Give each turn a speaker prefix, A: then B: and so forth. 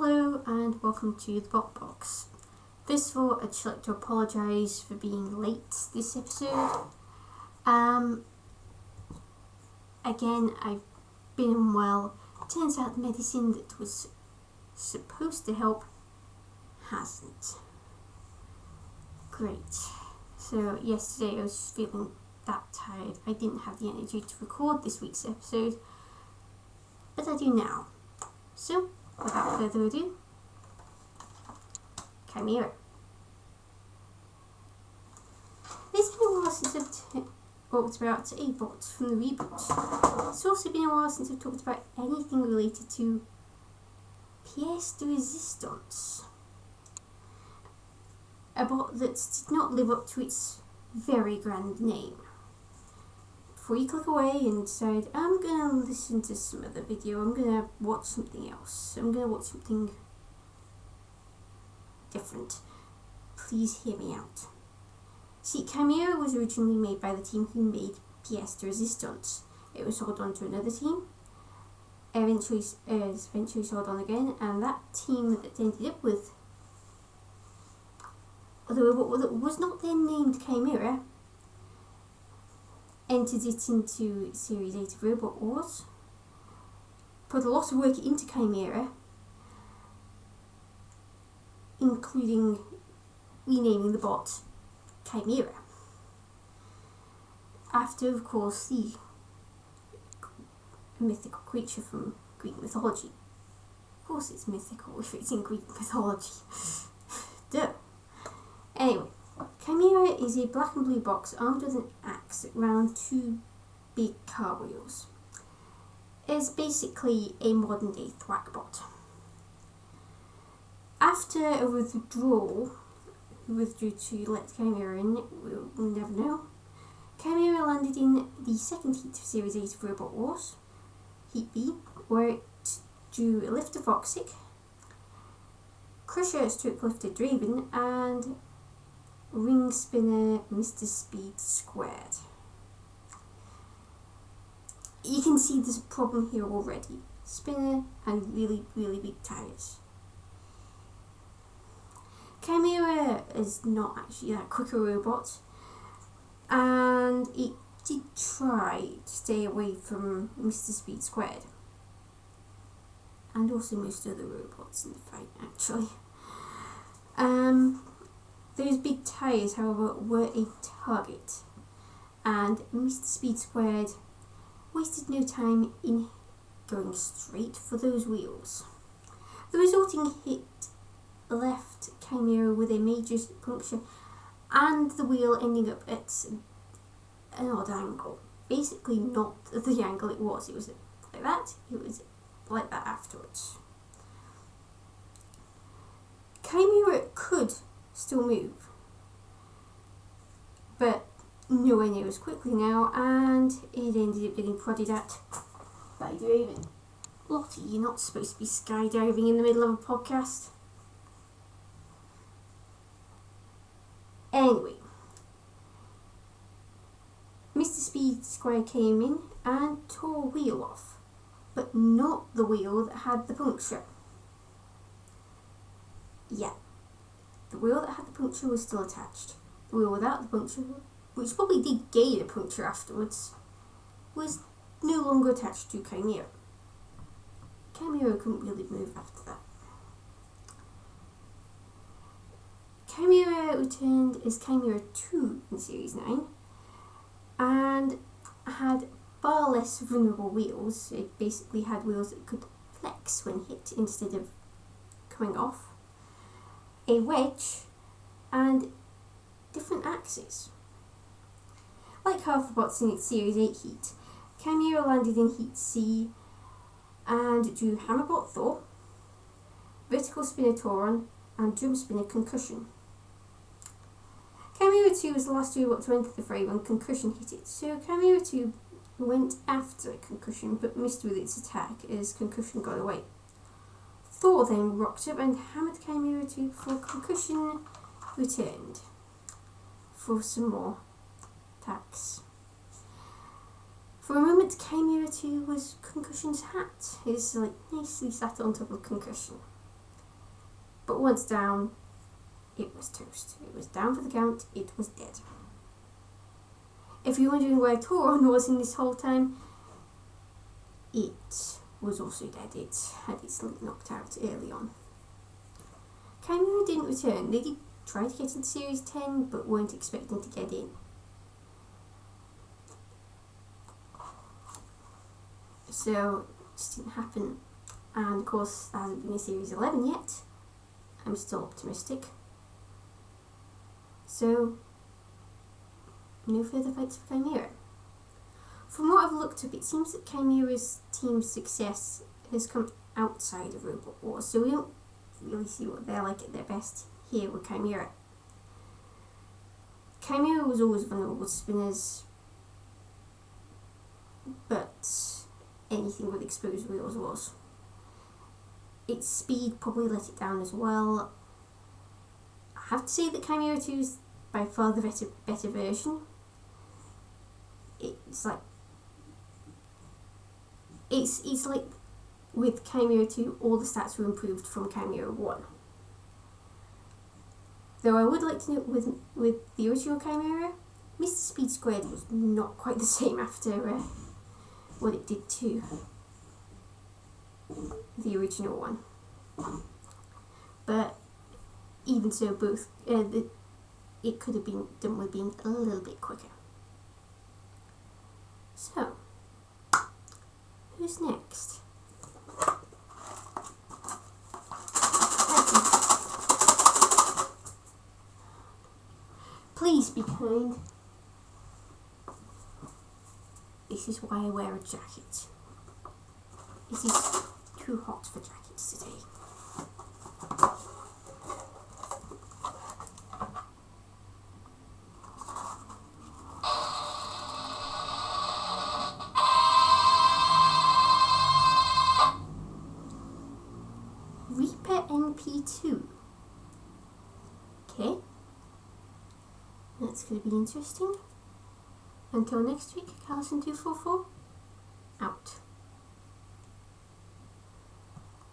A: Hello and welcome to the Bot Box. First of all, I'd just like to apologise for being late this episode. Again, I've been unwell. Turns out the medicine that was supposed to help hasn't. Great. So yesterday I was feeling that tired. I didn't have the energy to record this week's episode, but I do now. So, without further ado, Chimera. It's been a while since I've talked about a bot from the reboot. It's also been a while since I've talked about anything related to pièce de résistance. A bot that did not live up to its very grand name. Before you click away and decide, I'm going to listen to some other video, I'm going to watch something else, I'm going to watch something different, please hear me out. See, Chimera was originally made by the team who made pièce de résistance. It was sold on to another team, eventually sold on again, and that team that ended up with, although it was not then named Chimera, entered it into Series 8 of Robot Wars, put a lot of work into Chimera, including renaming the bot Chimera, after, of course, the mythical creature from Greek mythology. Of course it's mythical if it's in Greek mythology. Duh. Anyway, Chimera is a black and blue box armed with an axe around two big car wheels. It's basically a modern day thwackbot. After a withdrawal, who withdrew to let Chimera in, we'll never know, Chimera landed in the second heat of Series 8 of Robot Wars, Heat B, where it drew a lifter Voxic, Crusher stroke lifter Draven, and Ring Spinner Mr. Speed Squared. You can see there's a problem here already. Spinner and really, really big tyres. Chimera is not actually that quick a robot, and it did try to stay away from Mr. Speed Squared. And also most other robots in the fight, actually. Those big tyres, however, were a target, and Mr. Speed Squared wasted no time in going straight for those wheels. The resulting hit left Chimera with a major puncture and the wheel ending up at an odd angle. Basically not the angle it was. It was like that, it was like that afterwards. Chimera could still move, but nowhere near as quickly now, and it ended up getting prodded at by Draven. Lottie, you're not supposed to be skydiving in the middle of a podcast. Anyway, Mr. Speed Square came in and tore a wheel off, but not the wheel that had the puncture. Yeah, the wheel that had the puncture was still attached. The wheel without the puncture, which probably did gain a puncture afterwards, was no longer attached to Chimera. Chimera couldn't really move after that. Chimera returned as Chimera 2 in Series 9 and had far less vulnerable wheels. It basically had wheels that could flex when hit instead of coming off, a wedge, and different axes. Like half the bots in its Series 8 heat, Chimera landed in Heat C and drew Hammerbot Thor, Vertical Spinner Tauron, and Drum Spinner Concussion. Chimera 2 was the last robot to enter the fray when Concussion hit it, so Chimera 2 went after Concussion but missed with its attack as Concussion got away. Thor then rocked up and hammered Chimera 2 before Concussion returned for some more attacks. For a moment, Chimera 2 was Concussion's hat. It's like nicely sat on top of Concussion. But once down, it was toast. It was down for the count, it was dead. If you're wondering where Tauron was in this whole time, it was also dead. It had its leg knocked out early on. Chimera didn't return. They did try to get into Series 10, but weren't expecting to get in. So, it just didn't happen. And of course, there hasn't been a Series 11 yet. I'm still optimistic. So, no further fights for Chimera. From what I've looked up, it seems that Chimera's team's success has come outside of Robot Wars, so we don't really see what they're like at their best here with Chimera. Chimera was always vulnerable to spinners, but anything with exposed wheels was. Its speed probably let it down as well. I have to say that Chimera 2 is by far the better version. It's like with Chimera 2, all the stats were improved from Chimera 1. Though I would like to note with the original Chimera, Mr. Speed Squared was not quite the same after what it did to the original one. But even so, both it could have been done with being a little bit quicker. So, who's next? Please be kind. This is why I wear a jacket. It is too hot for jackets today. Reaper NP2. Okay. That's going to be interesting. Until next week, Callison244, out.